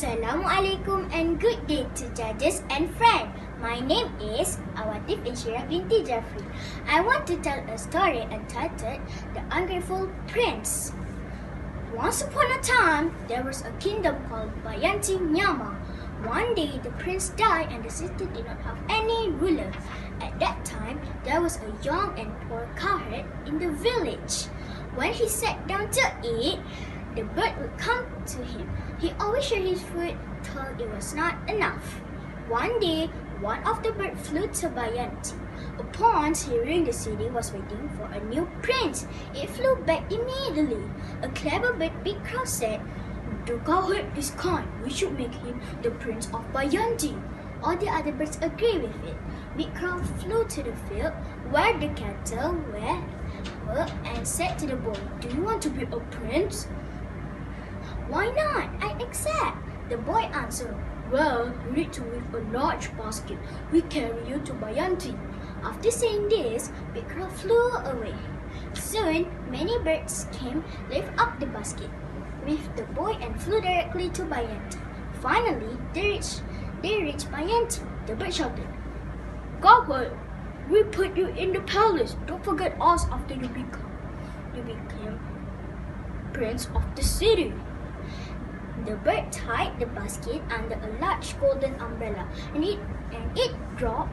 Assalamualaikum and good day to judges and friends. My name is AWATIF INSYIRAH binti JAFRI. I want to tell a story entitled The Ungrateful Prince. Once upon a time, there was a kingdom called BINTI Myanmar. One day, the prince died and the city did not have any ruler. At that time, there was a young and poor cowherd in the village. When he sat down to eat, the bird would come to him. He always shared his food till it was not enough. One day, one of the birds flew to BINTI. Upon hearing the city was waiting for a new prince, it flew back immediately. A clever bird, Big Crow, said, "The cowherd is kind. We should make him the prince of BINTI." All the other birds agreed with it. Big Crow flew to the field where the cattle were and said to the boy, "Do you want to be a prince?" "Why not? I accept," the boy answered. "Well, you need to weave a large basket. We carry you to BINTI." After saying this, Big Crow flew away. Soon, many birds came, lifted up the basket with the boy and flew directly to BINTI. Finally, they reached BINTI. The bird shouted, "Cowherd, we put you in the palace. Don't forget us after you became prince of the city." The bird tied the basket under a large golden umbrella and it dropped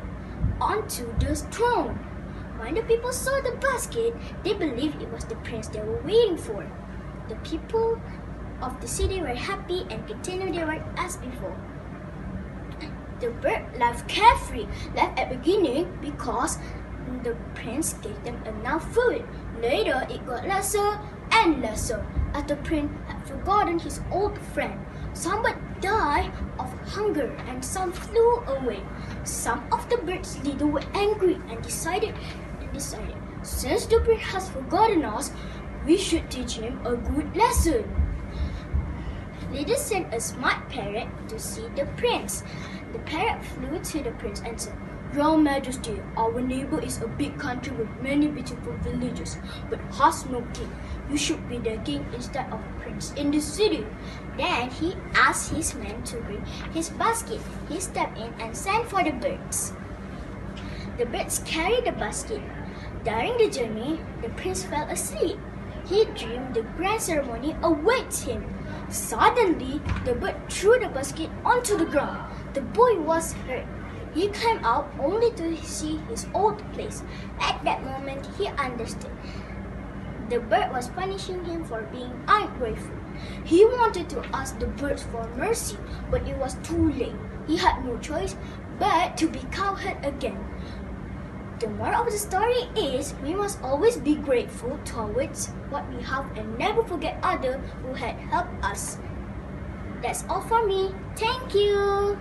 onto the throne. When the people saw the basket, they believed it was the prince they were waiting for. The people of the city were happy and continued their work as before. The bird lived carefree, left at the beginning because the prince gave them enough food. Later, it got lesser and lesser as the prince had forgotten his old friend. Some would die of hunger and some flew away. Some of the birds' leaders were angry and decided, since the prince has forgotten us, we should teach him a good lesson. Leader sent a smart parrot to see the prince. The parrot flew to the prince and said, "Your Majesty, our neighbor is a big country with many beautiful villages, but has no king. You should be the king instead of prince in the city." Then he asked his men to bring his basket. He stepped in and sent for the birds. The birds carried the basket. During the journey, the prince fell asleep. He dreamed the grand ceremony awaits him. Suddenly, the bird threw the basket onto the ground. The boy was hurt. He climbed out only to see his old place. At that moment, he understood. The bird was punishing him for being ungrateful. He wanted to ask the birds for mercy, but it was too late. He had no choice but to be cowherd again. The moral of the story is we must always be grateful towards what we have and never forget others who had helped us. That's all for me. Thank you.